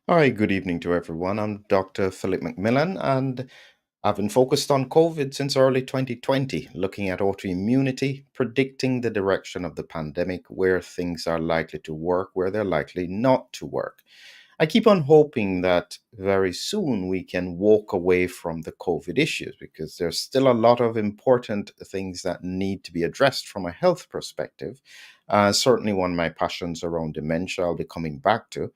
Hi, good evening to everyone. I'm Dr. Philip McMillan, and I've been focused on COVID since early 2020, looking at autoimmunity, predicting the direction of the pandemic, where things are likely to work, where they're likely not to work. I keep on hoping that very soon we can walk away from the COVID issues because there's still a lot of important things that need to be addressed from a health perspective. Certainly, one of my passions around dementia, I'll be coming back to.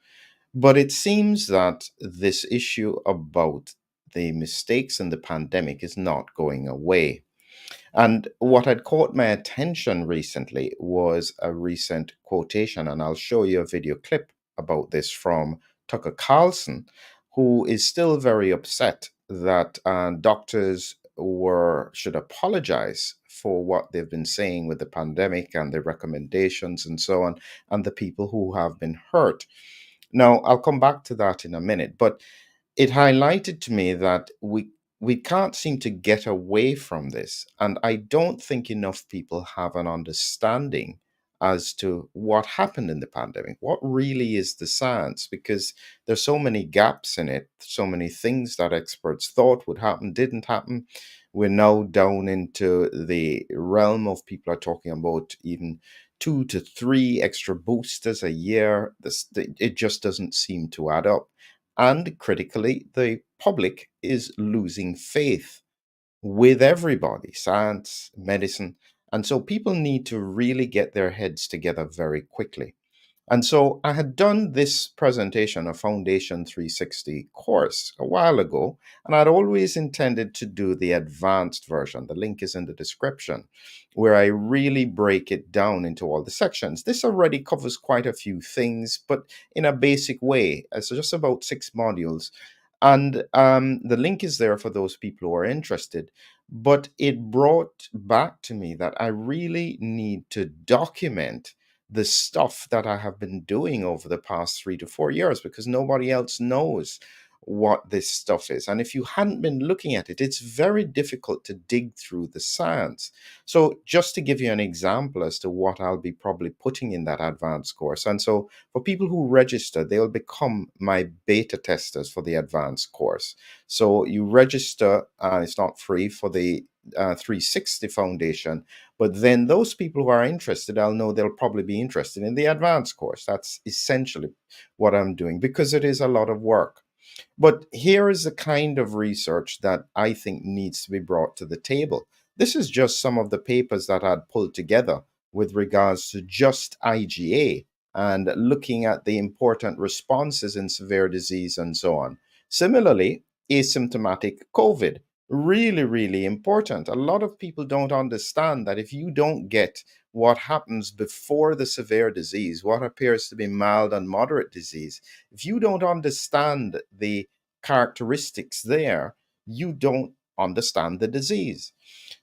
But it seems that this issue about the mistakes in the pandemic is not going away. And what had caught my attention recently was a recent quotation, and I'll show you a video clip about this from Tucker Carlson, who is still very upset that doctors were should apologize for what they've been saying with the pandemic and the recommendations and so on, and the people who have been hurt. Now, I'll come back to that in a minute, but it highlighted to me that we can't seem to get away from this, and I don't think enough people have an understanding as to what happened in the pandemic. What really is the science? Because there's so many gaps in it, so many things that experts thought would happen didn't happen. We're now down into the realm of people are talking about even 2 to 3 extra boosters a year. It just doesn't seem to add up. And critically, the public is losing faith with everybody, science, medicine. And so people need to really get their heads together very quickly. And so I had done this presentation, a Foundation 360 course, a while ago, and I'd always intended to do the advanced version. The link is in the description, where I really break it down into all the sections. This already covers quite a few things, but in a basic way. It's just about 6 modules. And the link is there for those people who are interested. But it brought back to me that I really need to document the stuff that I have been doing over the past 3 to 4 years because nobody else knows what this stuff is. And if you hadn't been looking at it, it's very difficult to dig through the science. So, just to give you an example as to what I'll be probably putting in that advanced course. And so, for people who register, they'll become my beta testers for the advanced course. So, you register, it's not free for the 360 Foundation, but then those people who are interested, I'll know they'll probably be interested in the advanced course. That's essentially what I'm doing because it is a lot of work. But here is the kind of research that I think needs to be brought to the table. This is just some of the papers that I'd pulled together with regards to just IgA and looking at the important responses in severe disease and so on. Similarly, asymptomatic COVID, really, really important. A lot of people don't understand that if you don't get what happens before the severe disease, what appears to be mild and moderate disease, if you don't understand the characteristics there, you don't understand the disease.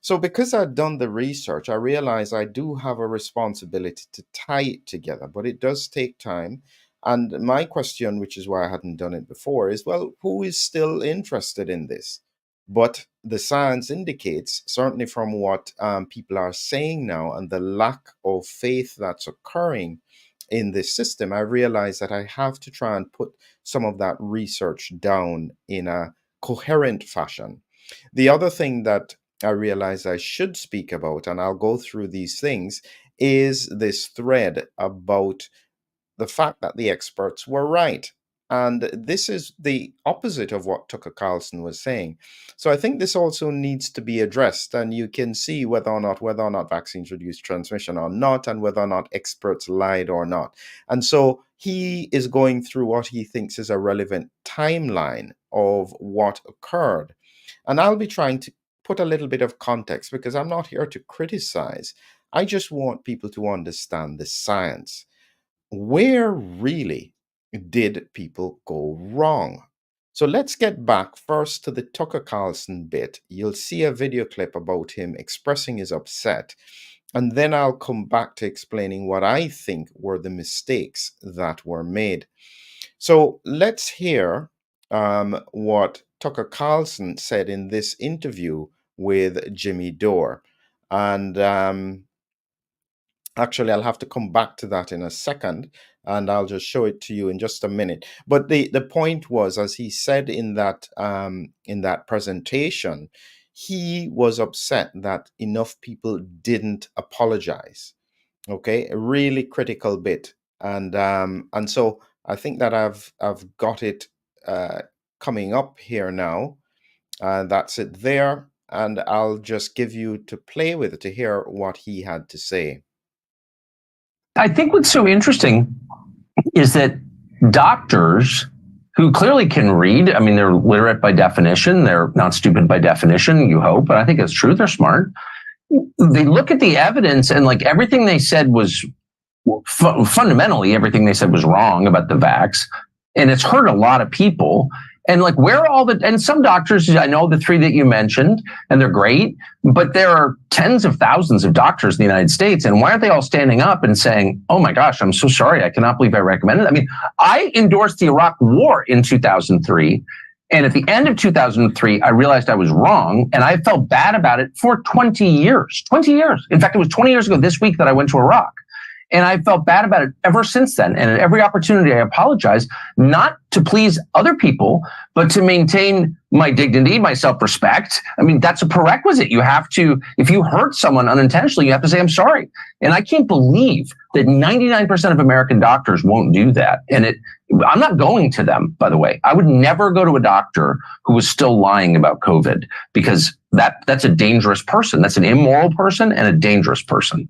So, because I've done the research, I realize I do have a responsibility to tie it together, but it does take time. And my question, which is why I hadn't done it before, is well, who is still interested in this? But the science indicates, certainly from what people are saying now and the lack of faith that's occurring in this system, I realize that I have to try and put some of that research down in a coherent fashion. The other thing that I realize I should speak about, and I'll go through these things, is this thread about the fact that the experts were right. And this is the opposite of what Tucker Carlson was saying. So I think this also needs to be addressed, and you can see whether or not vaccines reduce transmission or not, and whether or not experts lied or not. And so he is going through what he thinks is a relevant timeline of what occurred. And I'll be trying to put a little bit of context because I'm not here to criticize. I just want people to understand the science. Where really did people go wrong? So let's get back first to the Tucker Carlson bit. You'll see a video clip about him expressing his upset, and then I'll come back to explaining what I think were the mistakes that were made. So let's hear what Tucker Carlson said in this interview with Jimmy Dore. And Actually, I'll have to come back to that in a second, and I'll just show it to you in just a minute. But the point was, as he said in that presentation, he was upset that enough people didn't apologize. Okay, a really critical bit, and so I think that I've got it coming up here now. That's it there, and I'll just give you to play with it to hear what he had to say. I think what's so interesting is that doctors who clearly can read, I mean, they're literate by definition, they're not stupid by definition, you hope, but I think it's true, they're smart. They look at the evidence and like everything they said was fundamentally everything they said was wrong about the vax, and it's hurt a lot of people. And like, where are all the, and some doctors, I know the three that you mentioned, and they're great, but there are tens of thousands of doctors in the United States. And why aren't they all standing up and saying, oh my gosh, I'm so sorry. I cannot believe I recommended it. I mean, I endorsed the Iraq war in 2003. And at the end of 2003, I realized I was wrong, and I felt bad about it for 20 years. 20 years. In fact, it was 20 years ago this week that I went to Iraq. And I felt bad about it ever since then. And at every opportunity, I apologize, not to please other people, but to maintain my dignity, my self-respect. I mean, that's a prerequisite. You have to, if you hurt someone unintentionally, you have to say, I'm sorry. And I can't believe that 99% of American doctors won't do that. And I'm not going to them, by the way. I would never go to a doctor who was still lying about COVID, because that's a dangerous person. That's an immoral person and a dangerous person.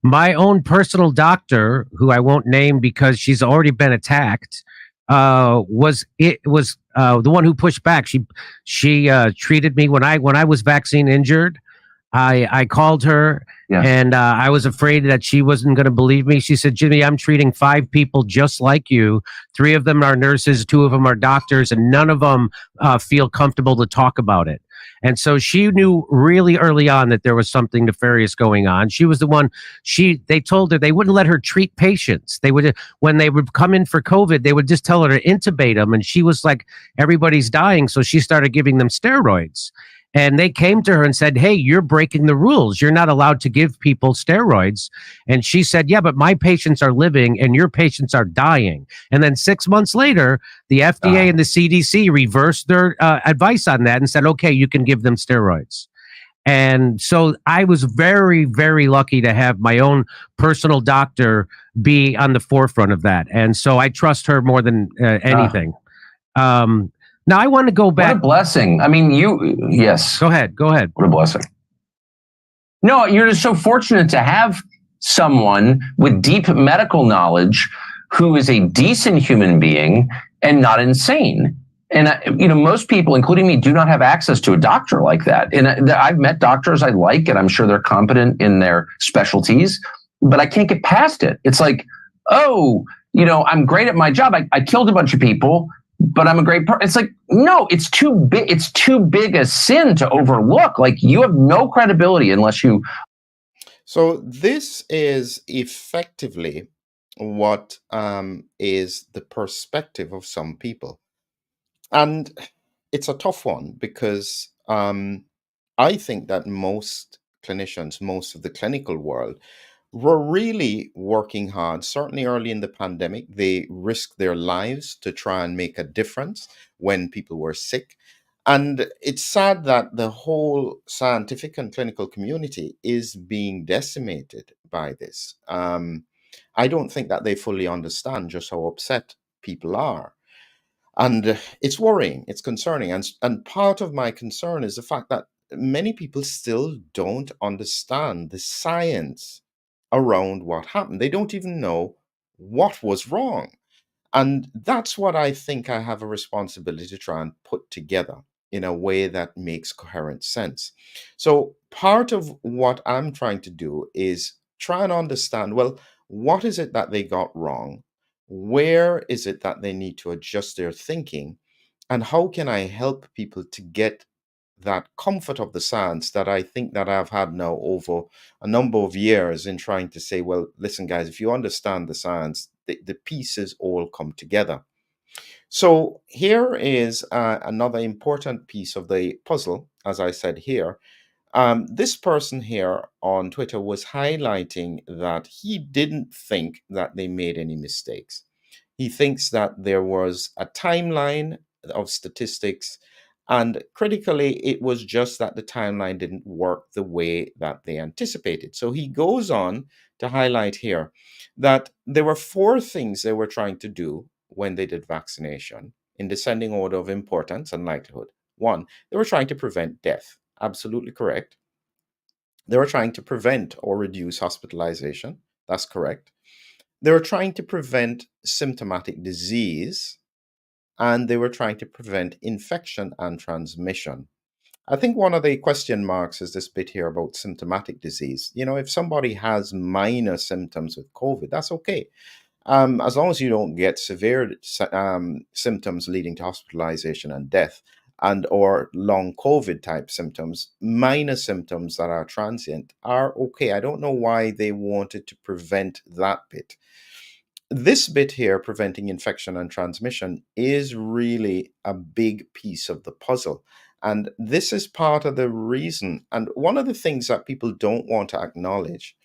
My own personal doctor, who I won't name because she's already been attacked, was the one who pushed back. She treated me when I was vaccine injured. I called her, yeah, and I was afraid that she wasn't going to believe me. She said, Jimmy, I'm treating 5 people just like you. 3 of them are nurses, 2 of them are doctors, and none of them feel comfortable to talk about it. And so she knew really early on that there was something nefarious going on. She was the one, they told her they wouldn't let her treat patients. They would, when they would come in for COVID, they would just tell her to intubate them. And she was like, everybody's dying. So she started giving them steroids. And they came to her and said, hey, you're breaking the rules. You're not allowed to give people steroids. And she said, yeah, but my patients are living and your patients are dying. And then 6 months later, the FDA and the CDC reversed their advice on that and said, okay, you can give them steroids. And so I was very, very lucky to have my own personal doctor be on the forefront of that. And so I trust her more than anything. Now I want to go back. What a blessing. I mean, yes. Go ahead. What a blessing. No, you're just so fortunate to have someone with deep medical knowledge who is a decent human being and not insane. And, most people, including me, do not have access to a doctor like that. And I've met doctors I like, and I'm sure they're competent in their specialties, but I can't get past it. It's like, oh, I'm great at my job. I killed a bunch of people, but I'm a great person. It's like, no, it's too big. It's too big a sin to overlook. Like, you have no credibility unless you. So this is effectively what is the perspective of some people. And it's a tough one because I think that most clinicians, most of the clinical world, were really working hard. Certainly early in the pandemic, they risked their lives to try and make a difference when people were sick. And it's sad that the whole scientific and clinical community is being decimated by this. I don't think that they fully understand just how upset people are. And it's worrying, it's concerning. And part of my concern is the fact that many people still don't understand the science around what happened. They don't even know what was wrong. And that's what I think I have a responsibility to try and put together in a way that makes coherent sense. So part of what I'm trying to do is try and understand, well, what is it that they got wrong? Where is it that they need to adjust their thinking? And how can I help people to get that comfort of the science that I think that I've had now over a number of years in trying to say, well, listen, guys, if you understand the science, the pieces all come together. So here is another important piece of the puzzle, as I said here. This person here on Twitter was highlighting that he didn't think that they made any mistakes. He thinks that there was a timeline of statistics, and critically, it was just that the timeline didn't work the way that they anticipated. So he goes on to highlight here that there were four things they were trying to do when they did vaccination in descending order of importance and likelihood. One, they were trying to prevent death. Absolutely correct. They were trying to prevent or reduce hospitalization. That's correct. They were trying to prevent symptomatic disease, and they were trying to prevent infection and transmission. I think one of the question marks is this bit here about symptomatic disease. You know, if somebody has minor symptoms with COVID, that's okay. As long as you don't get severe symptoms leading to hospitalization and death, and or long COVID type symptoms, minor symptoms that are transient are okay. I don't know why they wanted to prevent that bit. This bit here, preventing infection and transmission, is really a big piece of the puzzle. And this is part of the reason. And one of the things that people don't want to acknowledge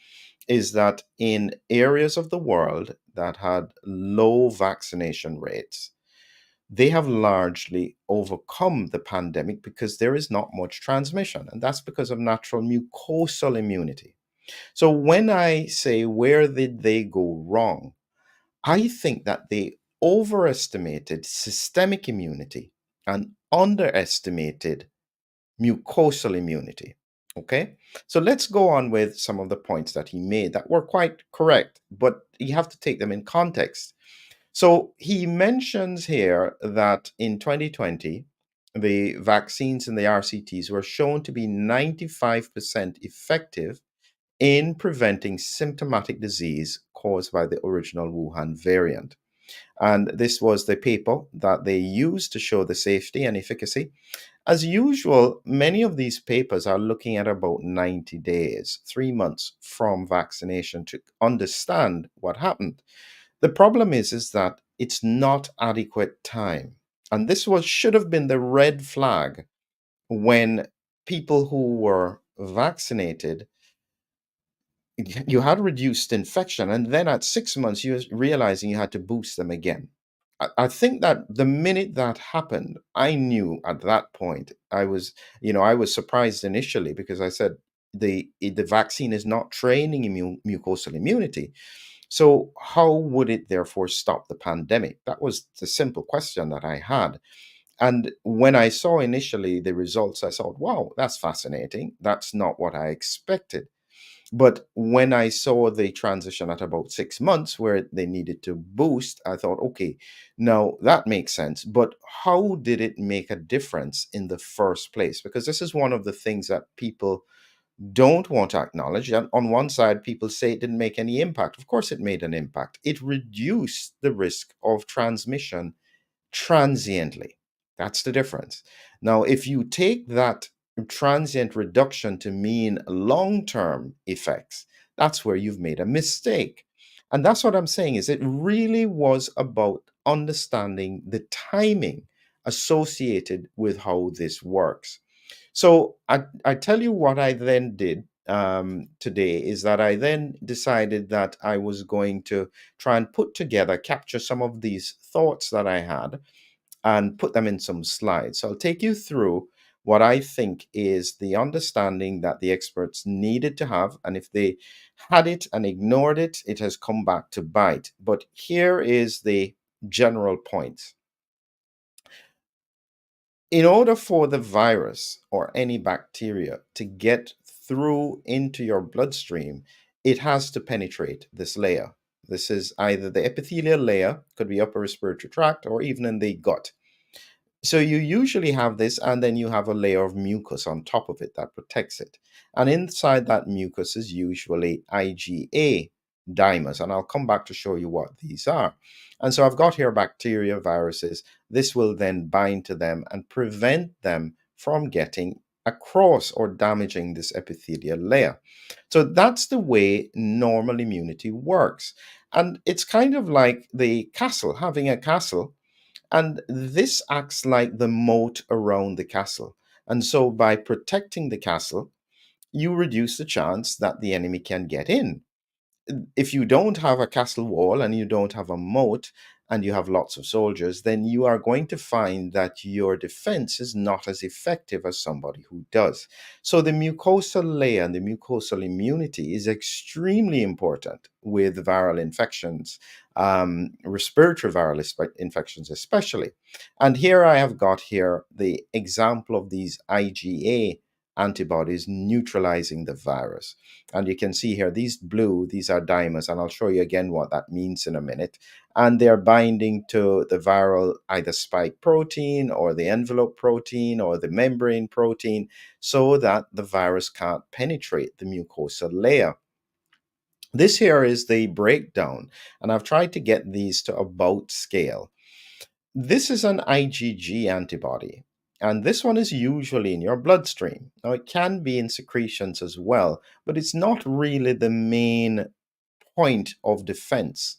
is that in areas of the world that had low vaccination rates, they have largely overcome the pandemic because there is not much transmission. And that's because of natural mucosal immunity. So when I say, where did they go wrong? I think that they overestimated systemic immunity and underestimated mucosal immunity. Okay, so let's go on with some of the points that he made that were quite correct, but you have to take them in context. So he mentions here that in 2020, the vaccines and the RCTs were shown to be 95% effective in preventing symptomatic disease caused by the original Wuhan variant. And this was the paper that they used to show the safety and efficacy. As usual, many of these papers are looking at about 90 days, 3 months from vaccination to understand what happened. The problem is that it's not adequate time. And this was should have been the red flag when people who were vaccinated, you had reduced infection, and then at 6 months you was realizing you had to boost them again. I think that the minute that happened, I knew at that point I was surprised initially because I said the vaccine is not training mucosal immunity. So how would it therefore stop the pandemic? That was the simple question that I had. And when I saw initially the results, I thought, wow, that's fascinating. That's not what I expected. But when I saw the transition at about 6 months where they needed to boost, I thought, okay, now that makes sense. But how did it make a difference in the first place? Because this is one of the things that people don't want to acknowledge. And on one side, people say it didn't make any impact. Of course, it made an impact. It reduced the risk of transmission transiently. That's the difference. Now, if you take that transient reduction to mean long term effects, that's where you've made a mistake. And that's what I'm saying is it really was about understanding the timing associated with how this works. So I tell you what I then did today is that I then decided that I was going to try and put together, capture some of these thoughts that I had and put them in some slides. So I'll take you through what I think is the understanding that the experts needed to have. And if they had it and ignored it, it has come back to bite. But here is the general point. In order for the virus or any bacteria to get through into your bloodstream, it has to penetrate this layer. This is either the epithelial layer, could be upper respiratory tract, or even in the gut. So you usually have this, and then you have a layer of mucus on top of it that protects it. And inside that mucus is usually IgA dimers, and I'll come back to show you what these are. And so I've got here bacteria, viruses. This will then bind to them and prevent them from getting across or damaging this epithelial layer. So that's the way normal immunity works. And it's kind of like the castle, having a castle, and this acts like the moat around the castle. And so by protecting the castle, you reduce the chance that the enemy can get in. If you don't have a castle wall and you don't have a moat and you have lots of soldiers, then you are going to find that your defense is not as effective as somebody who does. So the mucosal layer and the mucosal immunity is extremely important with viral infections, respiratory viral infections especially. And here I have got here the example of these IgA antibodies neutralizing the virus. And you can see here, these blue, these are dimers, and I'll show you again what that means in a minute. And they're binding to the viral either spike protein or the envelope protein or the membrane protein so that the virus can't penetrate the mucosal layer. This here is the breakdown, and I've tried to get these to about scale. This is an IgG antibody, and this one is usually in your bloodstream. Now, it can be in secretions as well, but it's not really the main point of defense.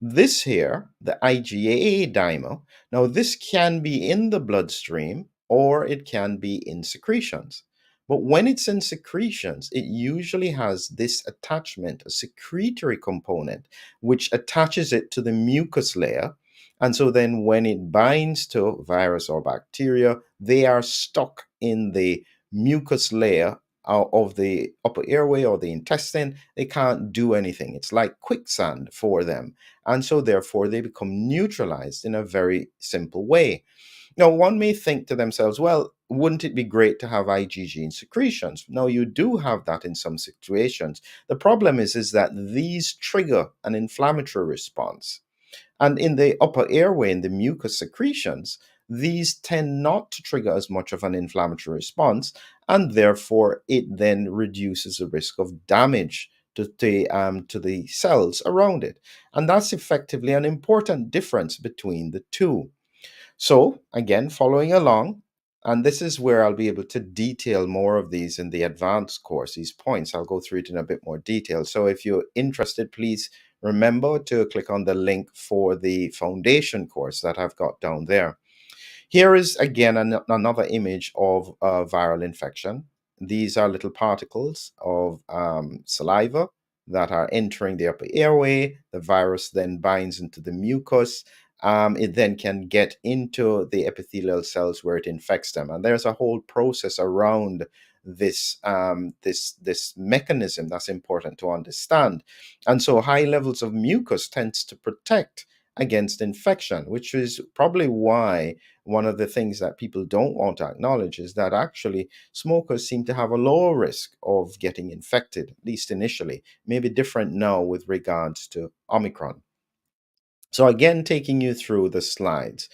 This here, the IgA dimer, now this can be in the bloodstream or it can be in secretions. But when it's in secretions, it usually has this attachment, a secretory component, which attaches it to the mucus layer. And so then when it binds to virus or bacteria, they are stuck in the mucus layer of the upper airway or the intestine. They can't do anything. It's like quicksand for them. And so therefore they become neutralized in a very simple way. Now, one may think to themselves, well, wouldn't it be great to have IgG in secretions? No, you do have that in some situations. The problem is that these trigger an inflammatory response. And in the upper airway, in the mucus secretions, these tend not to trigger as much of an inflammatory response, and therefore it then reduces the risk of damage to the cells around it. And that's effectively an important difference between the two. So, again, following along, and this is where I'll be able to detail more of these in the advanced course, these points. I'll go through it in a bit more detail. So if you're interested, please remember to click on the link for the foundation course that I've got down there. Here is again another image of a viral infection. These are little particles of saliva that are entering the upper airway. The virus then binds into the mucus. It then can get into the epithelial cells where it infects them. And there's a whole process around this this mechanism that's important to understand. And so high levels of mucus tends to protect against infection, which is probably why one of the things that people don't want to acknowledge is that actually smokers seem to have a lower risk of getting infected, at least initially. Maybe different now with regards to Omicron. So again, taking you through the slides.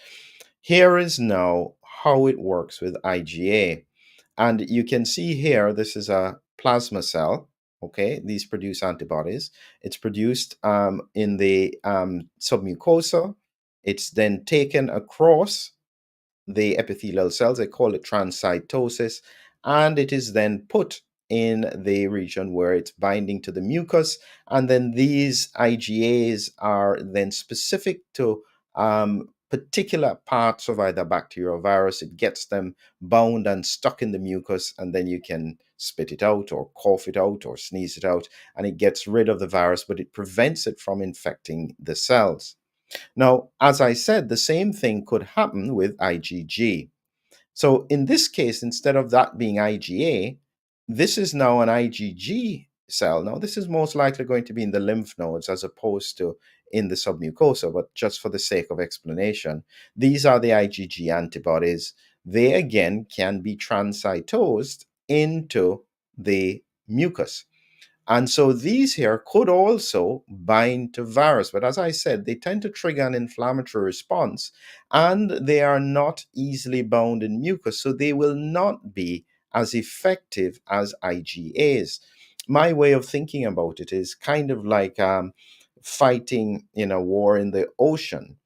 Here is now how it works with IgA. And you can see here, this is a plasma cell. Okay, these produce antibodies. It's produced in the submucosa. It's then taken across the epithelial cells. They call it transcytosis. And it is then put in the region where it's binding to the mucus. And then these IgAs are then specific to particular parts of either bacteria or virus. It gets them bound and stuck in the mucus, and then you can spit it out or cough it out or sneeze it out, and it gets rid of the virus, but it prevents it from infecting the cells. Now, as I said, the same thing could happen with IgG. So in this case, instead of that being IgA, this is now an IgG cell. Now, this is most likely going to be in the lymph nodes as opposed to in the submucosa, but just for the sake of explanation, these are the IgG antibodies. They again can be transcytosed into the mucus. And so these here could also bind to virus. But as I said, they tend to trigger an inflammatory response and they are not easily bound in mucus. So they will not be as effective as IgAs. My way of thinking about it is kind of like fighting in a war in the ocean,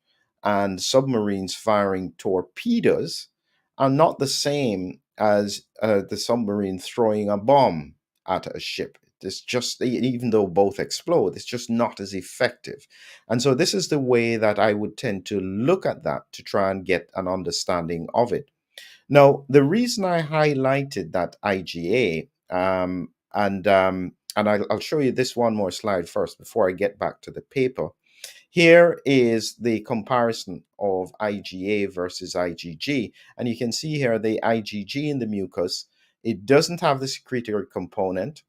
and submarines firing torpedoes are not the same as the submarine throwing a bomb at a ship. It's just, even though both explode, it's just not as effective. And so this is the way that I would tend to look at that to try and get an understanding of it. Now, the reason I highlighted that IgA And I'll show you this one more slide first before I get back to the paper. Here is the comparison of IgA versus IgG. And you can see here the IgG in the mucus, it doesn't have the secretory component.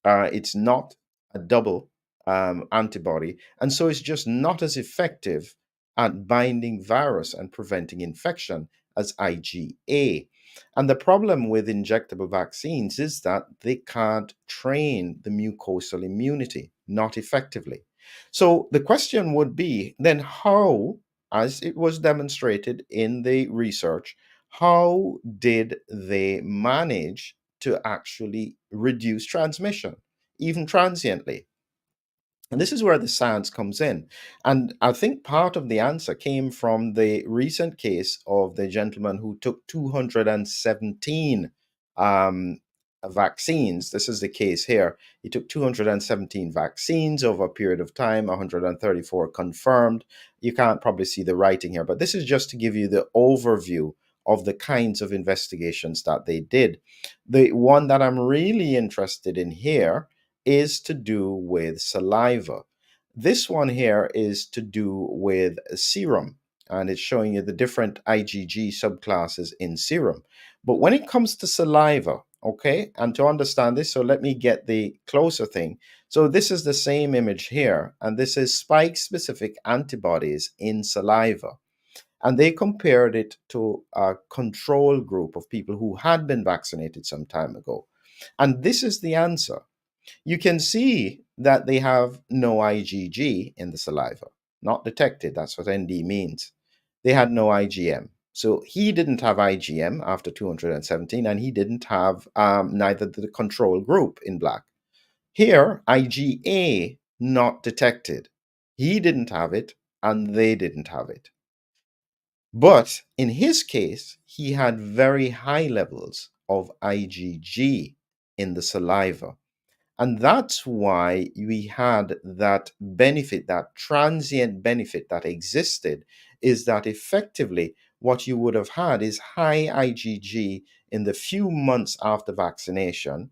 It's not a double antibody. And so it's just not as effective at binding virus and preventing infection as IgA. And the problem with injectable vaccines is that they can't train the mucosal immunity, not effectively. So the question would be then how, as it was demonstrated in the research, how did they manage to actually reduce transmission, even transiently? And this is where the science comes in. And I think part of the answer came from the recent case of the gentleman who took 217 um, vaccines. This is the case here. He took 217 vaccines over a period of time, 134 confirmed. You can't probably see the writing here, but this is just to give you the overview of the kinds of investigations that they did. The one that I'm really interested in here is to do with saliva. This one here is to do with serum, and it's showing you the different IgG subclasses in serum. But when it comes to saliva, okay, and to understand this, so let me get the closer thing. So this is the same image here, and this is spike-specific antibodies in saliva. And they compared it to a control group of people who had been vaccinated some time ago. And this is the answer. You can see that they have no IgG in the saliva, not detected. That's what ND means. They had no IgM. So he didn't have IgM after 217, and he didn't have neither the control group in black. Here, IgA not detected. He didn't have it, and they didn't have it. But in his case, he had very high levels of IgG in the saliva. And that's why we had that benefit, that transient benefit that existed, is that effectively what you would have had is high IgG in the few months after vaccination,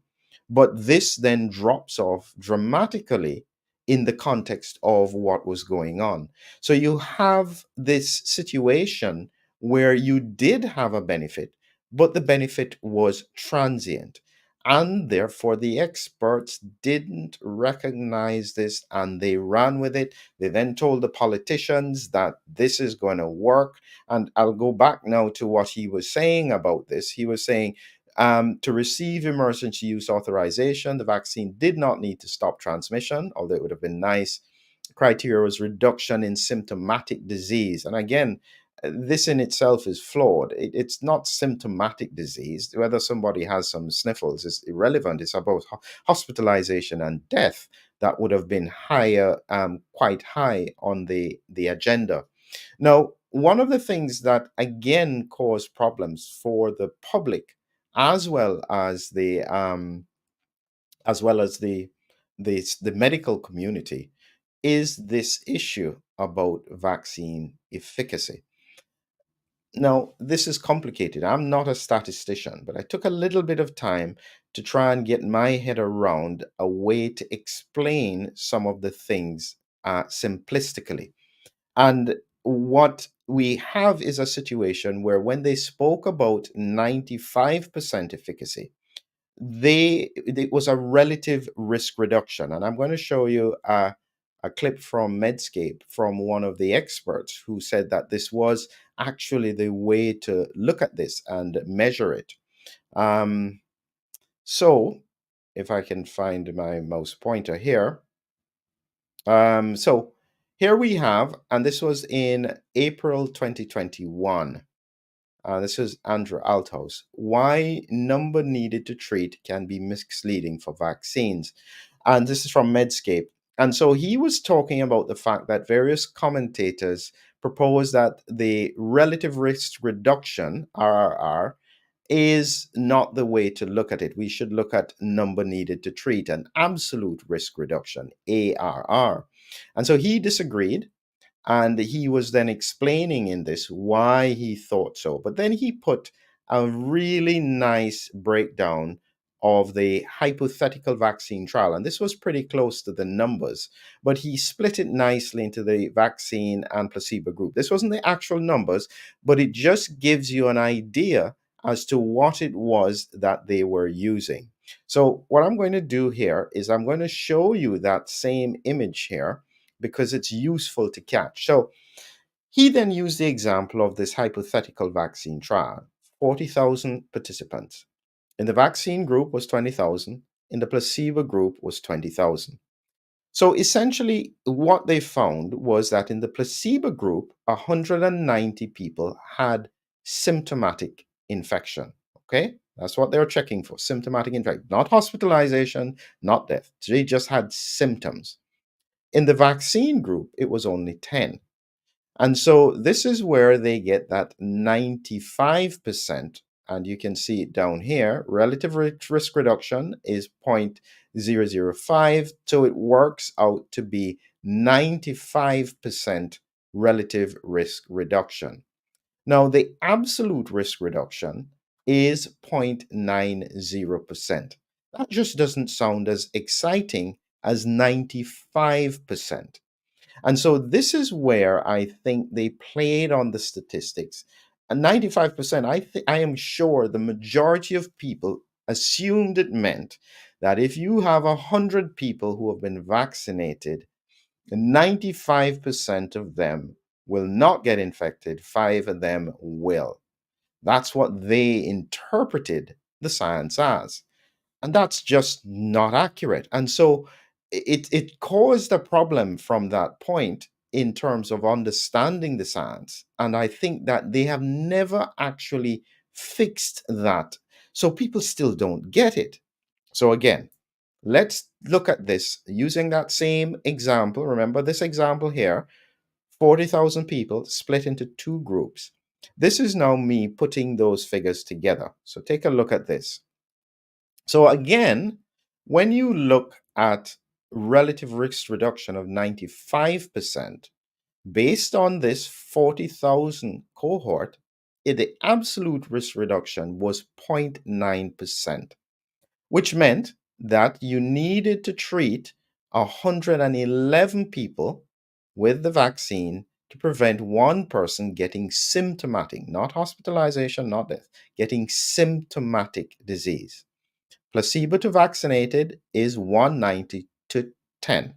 but this then drops off dramatically in the context of what was going on. So you have this situation where you did have a benefit, but the benefit was transient. And therefore, the experts didn't recognize this and they ran with it. They then told the politicians that this is going to work. And I'll go back now to what he was saying about this. He was saying to receive emergency use authorization, the vaccine did not need to stop transmission, although it would have been nice. Criteria was reduction in symptomatic disease. And again, this in itself is flawed. It's not symptomatic disease. Whether somebody has some sniffles is irrelevant. It's about hospitalization and death that would have been higher, quite high on the agenda. Now, one of the things that again caused problems for the public, as well as the the medical community, is this issue about vaccine efficacy. Now, this is complicated. I'm not a statistician, but I took a little bit of time to try and get my head around a way to explain some of the things simplistically. And what we have is a situation where when they spoke about 95% efficacy, it was a relative risk reduction. And I'm going to show you a clip from Medscape from one of the experts who said that this was actually the way to look at this and measure it. So if I can find my mouse pointer here. So here we have, and this was in April 2021. This is Andrew Althaus. Why number needed to treat can be misleading for vaccines. And this is from Medscape. And so he was talking about the fact that various commentators propose that the relative risk reduction, RRR, is not the way to look at it. We should look at number needed to treat and absolute risk reduction, ARR. And so he disagreed. And he was then explaining in this why he thought so. But then he put a really nice breakdown of the hypothetical vaccine trial. And this was pretty close to the numbers, but he split it nicely into the vaccine and placebo group. This wasn't the actual numbers, but it just gives you an idea as to what it was that they were using. So what I'm going to do here is I'm going to show you that same image here because it's useful to catch. So he then used the example of this hypothetical vaccine trial, 40,000 participants. In the vaccine group was 20,000. In the placebo group was 20,000. So essentially, what they found was that in the placebo group, 190 people had symptomatic infection. Okay, that's what they were checking for, symptomatic infection, not hospitalization, not death. They just had symptoms. In the vaccine group, it was only 10. And so this is where they get that 95%. And you can see it down here. Relative risk reduction is 0.005. So it works out to be 95% relative risk reduction. Now, the absolute risk reduction is 0.90%. That just doesn't sound as exciting as 95%. And so this is where I think they played on the statistics. And 95%, I am sure the majority of people assumed it meant that if you have 100 people who have been vaccinated, 95% of them will not get infected, 5 of them will. That's what they interpreted the science as. And that's just not accurate. And so it caused a problem from that point in terms of understanding the science. And I think that they have never actually fixed that. So people still don't get it. So again, let's look at this using that same example. Remember this example here, 40,000 people split into 2 groups. This is now me putting those figures together. So take a look at this. So again, when you look at relative risk reduction of 95%, based on this 40,000 cohort, the absolute risk reduction was 0.9%, which meant that you needed to treat 111 people with the vaccine to prevent one person getting symptomatic, not hospitalization, not death, getting symptomatic disease. Placebo to vaccinated is 190 to 10.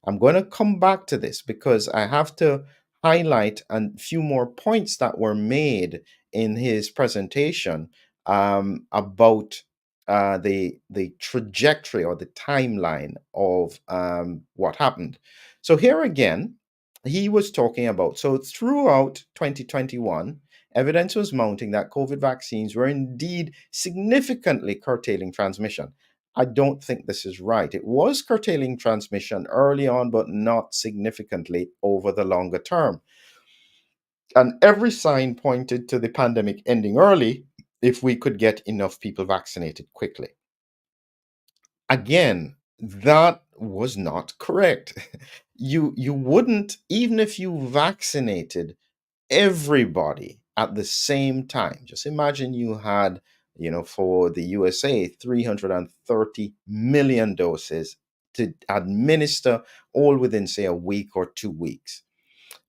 I'm going to come back to this because I have to highlight a few more points that were made in his presentation about the trajectory or the timeline of what happened. So here again, he was talking about, so throughout 2021, evidence was mounting that COVID vaccines were indeed significantly curtailing transmission. I don't think this is right. It was curtailing transmission early on, but not significantly over the longer term. And every sign pointed to the pandemic ending early if we could get enough people vaccinated quickly. Again, that was not correct. You wouldn't, even if you vaccinated everybody at the same time. Just imagine you had, for the USA, 330 million doses to administer all within, say, a week or 2 weeks.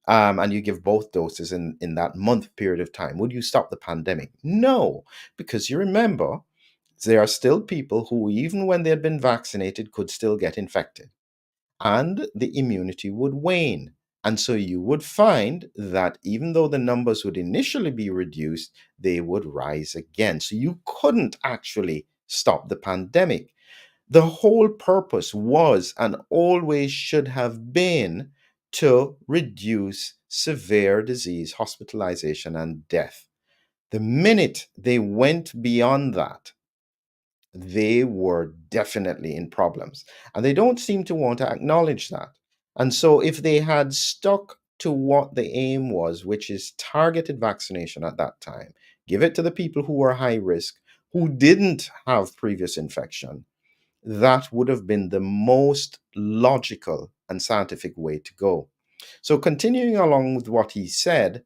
And you give both doses in that month period of time. Would you stop the pandemic? No, because you remember, there are still people who, even when they had been vaccinated, could still get infected. And the immunity would wane. And so you would find that even though the numbers would initially be reduced, they would rise again. So you couldn't actually stop the pandemic. The whole purpose was and always should have been to reduce severe disease, hospitalization, and death. The minute they went beyond that, they were definitely in problems. And they don't seem to want to acknowledge that. And so, if they had stuck to what the aim was, which is targeted vaccination at that time, give it to the people who were high risk, who didn't have previous infection, that would have been the most logical and scientific way to go. So, continuing along with what he said,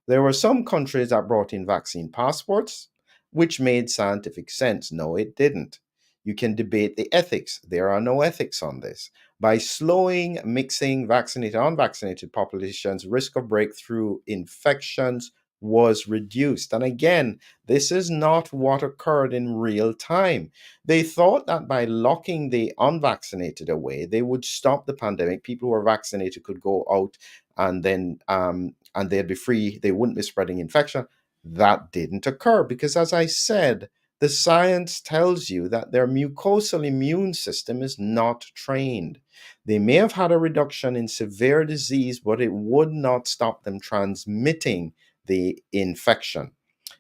there were some countries that brought in vaccine passports, which made scientific sense. No, it didn't. You can debate the ethics. There are no ethics on this. By slowing, mixing vaccinated and unvaccinated populations, risk of breakthrough infections was reduced. And again, this is not what occurred in real time. They thought that by locking the unvaccinated away, they would stop the pandemic. People who were vaccinated could go out and then and they'd be free. They wouldn't be spreading infection. That didn't occur because, as I said, the science tells you that their mucosal immune system is not trained. They may have had a reduction in severe disease, but it would not stop them transmitting the infection.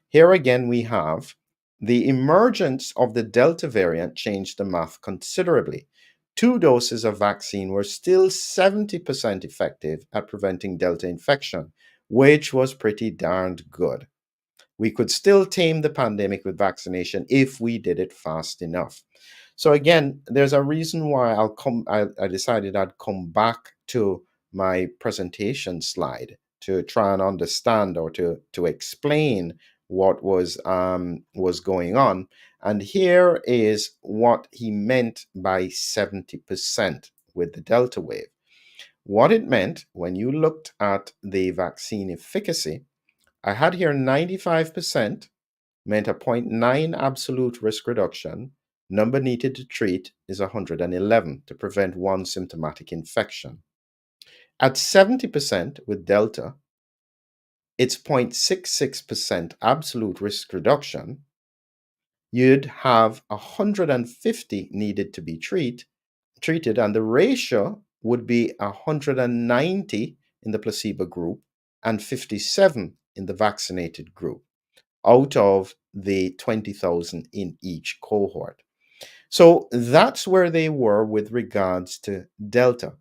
Here again, we have the emergence of the Delta variant changed the math considerably. 2 doses of vaccine were still 70% effective at preventing Delta infection, which was pretty darned good. We could still tame the pandemic with vaccination if we did it fast enough. So again, there's a reason why I decided I'd come back to my presentation slide to try and understand or to explain what was going on. And here is what he meant by 70% with the Delta wave. What it meant when you looked at the vaccine efficacy, I had here 95% meant a zero point 0.9 absolute risk reduction. Number needed to treat is 111 to prevent one symptomatic infection. At 70% with Delta, it's 0.66% absolute risk reduction. You'd have 150 needed to be treated, and the ratio would be 190 in the placebo group and 57 in the vaccinated group out of the 20,000 in each cohort. So that's where they were with regards to Delta.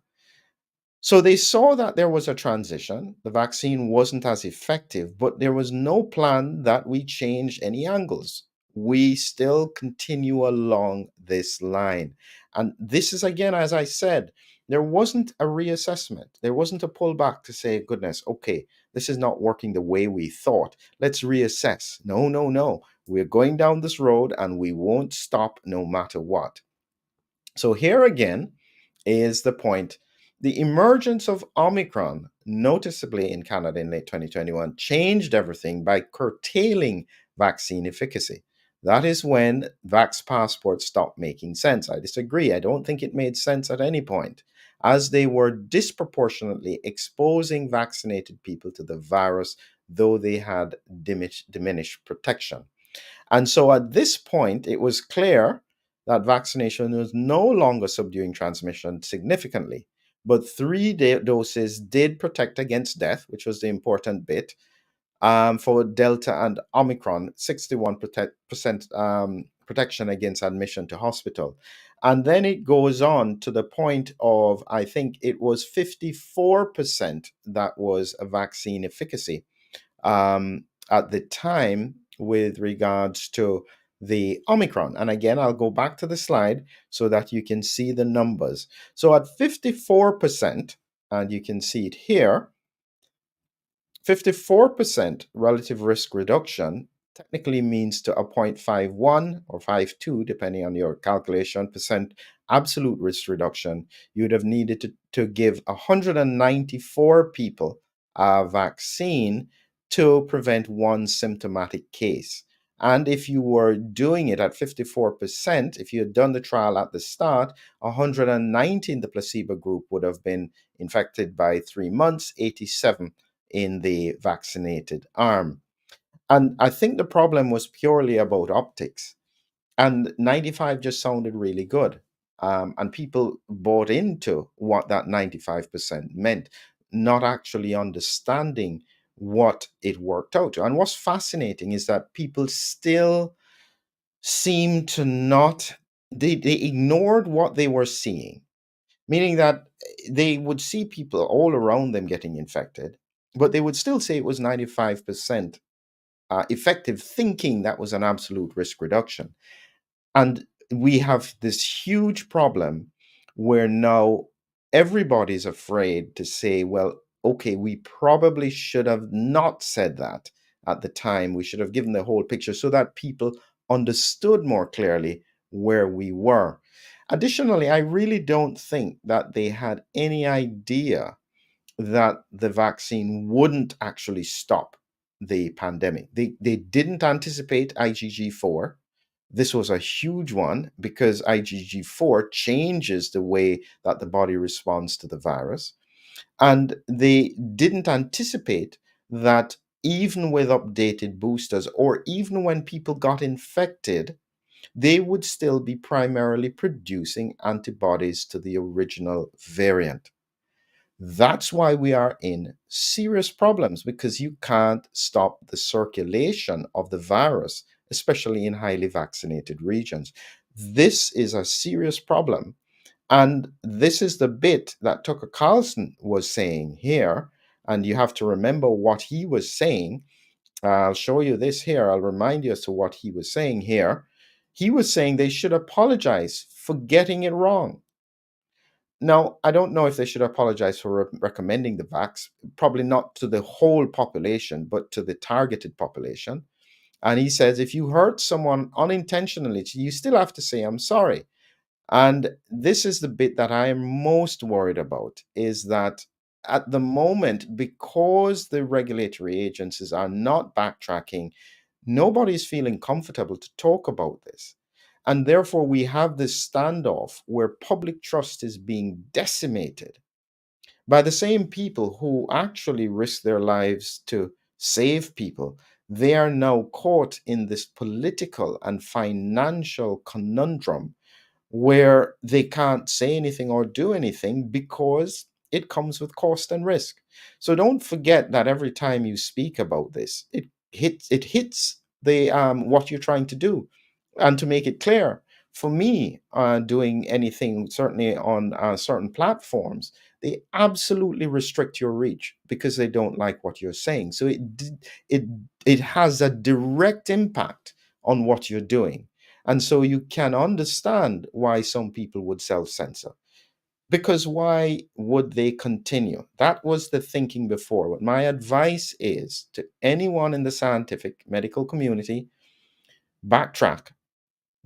So they saw that there was a transition. The vaccine wasn't as effective, but there was no plan that we change any angles. We still continue along this line. And this is, again, as I said, there wasn't a reassessment. There wasn't a pullback to say, goodness, okay, this is not working the way we thought. Let's reassess. No, no, no. We're going down this road and we won't stop no matter what. So here again is the point. The emergence of Omicron, noticeably in Canada in late 2021, changed everything by curtailing vaccine efficacy. That is when Vax passports stopped making sense. I disagree. I don't think it made sense at any point, as they were disproportionately exposing vaccinated people to the virus, though they had diminished protection. And so at this point, it was clear that vaccination was no longer subduing transmission significantly. But 3 doses did protect against death, which was the important bit. For Delta and Omicron, 61% protection against admission to hospital. And then it goes on to the point of, I think it was 54% that was a vaccine efficacy at the time with regards to the Omicron. And again, I'll go back to the slide so that you can see the numbers. So at 54%, and you can see it here, 54% relative risk reduction technically means to a 0.51 or 52, depending on your calculation, percent absolute risk reduction. You would have needed to give 194 people a vaccine to prevent one symptomatic case. And if you were doing it at 54%, if you had done the trial at the start, 190 in the placebo group would have been infected by 3 months, 87 in the vaccinated arm. And I think the problem was purely about optics. And 95 just sounded really good. And people bought into what that 95% meant, not actually understanding what it worked out to. And what's fascinating is that people still seem to not, they ignored what they were seeing, meaning that they would see people all around them getting infected, but they would still say it was 95% effective, thinking that was an absolute risk reduction. And we have this huge problem where now everybody's afraid to say, well, okay, we probably should have not said that at the time. We should have given the whole picture so that people understood more clearly where we were. Additionally, I really don't think that they had any idea that the vaccine wouldn't actually stop the pandemic. They didn't anticipate IgG4. This was a huge one because IgG4 changes the way that the body responds to the virus. And they didn't anticipate that even with updated boosters, or even when people got infected, they would still be primarily producing antibodies to the original variant. That's why we are in serious problems, because you can't stop the circulation of the virus, especially in highly vaccinated regions. This is a serious problem. And this is the bit that Tucker Carlson was saying here. And you have to remember what he was saying. I'll show you this here. I'll remind you as to what he was saying here. He was saying they should apologize for getting it wrong. Now, I don't know if they should apologize for recommending the vax, probably not to the whole population, but to the targeted population. And he says if you hurt someone unintentionally, you still have to say, I'm sorry. And this is the bit that I am most worried about, is that at the moment, because the regulatory agencies are not backtracking, nobody's feeling comfortable to talk about this. And therefore, we have this standoff where public trust is being decimated by the same people who actually risk their lives to save people. They are now caught in this political and financial conundrum where they can't say anything or do anything because it comes with cost and risk. So don't forget that every time you speak about this, it hits the what you're trying to do. And to make it clear, for me, doing anything certainly on certain platforms, they absolutely restrict your reach because they don't like what you're saying. So it it has a direct impact on what you're doing. And so you can understand why some people would self censor. Because why would they continue? That was the thinking before. What my advice is to anyone in the scientific medical community: backtrack,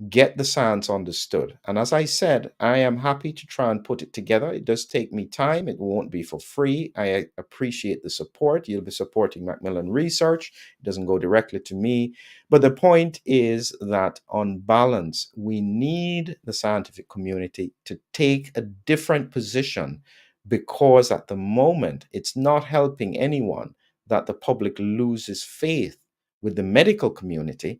get the science understood. And as I said, I am happy to try and put it together. It does take me time. It won't be for free. I appreciate the support. You'll be supporting Macmillan Research. It doesn't go directly to me. But the point is that on balance, we need the scientific community to take a different position, because at the moment, it's not helping anyone that the public loses faith with the medical community,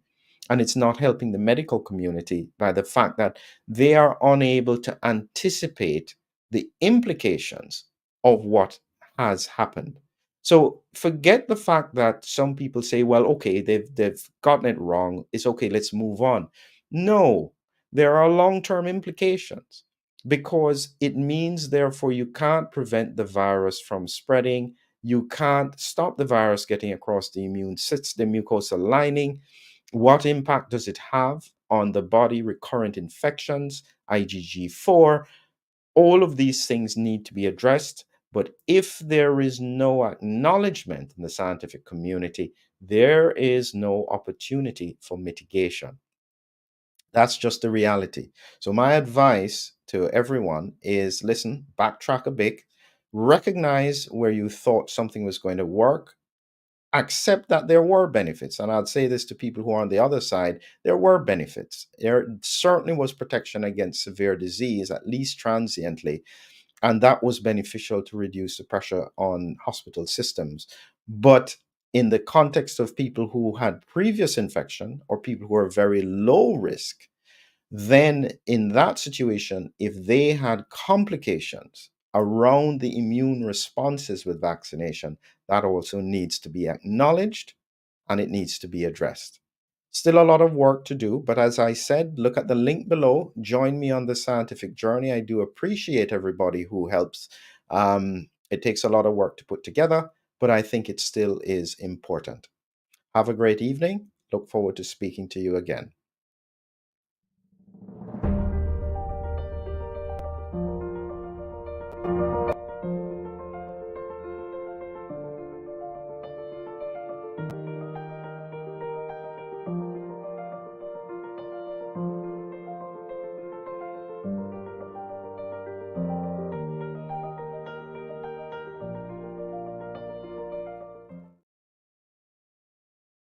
and it's not helping the medical community by the fact that they are unable to anticipate the implications of what has happened. So forget the fact that some people say, well, okay, they've gotten it wrong. It's okay, let's move on. No, there are long-term implications, because it means, therefore, you can't prevent the virus from spreading. You can't stop the virus getting across the immune system, the mucosal lining. What impact does it have on the body? Recurrent infections, IgG4, all of these things need to be addressed. But if there is no acknowledgement in the scientific community, there is no opportunity for mitigation. That's just the reality. So, my advice to everyone is listen, backtrack a bit, recognize where you thought something was going to work, accept that there were benefits. And I'd say this to people who are on the other side: there were benefits. There certainly was protection against severe disease, at least transiently. And that was beneficial to reduce the pressure on hospital systems. But in the context of people who had previous infection, or people who are very low risk, then in that situation, if they had complications around the immune responses with vaccination, that also needs to be acknowledged and it needs to be addressed. Still a lot of work to do, but as I said, look at the link below. Join me on the scientific journey. I do appreciate everybody who helps. It takes a lot of work to put together, but I think it still is important. Have a great evening. Look forward to speaking to you again.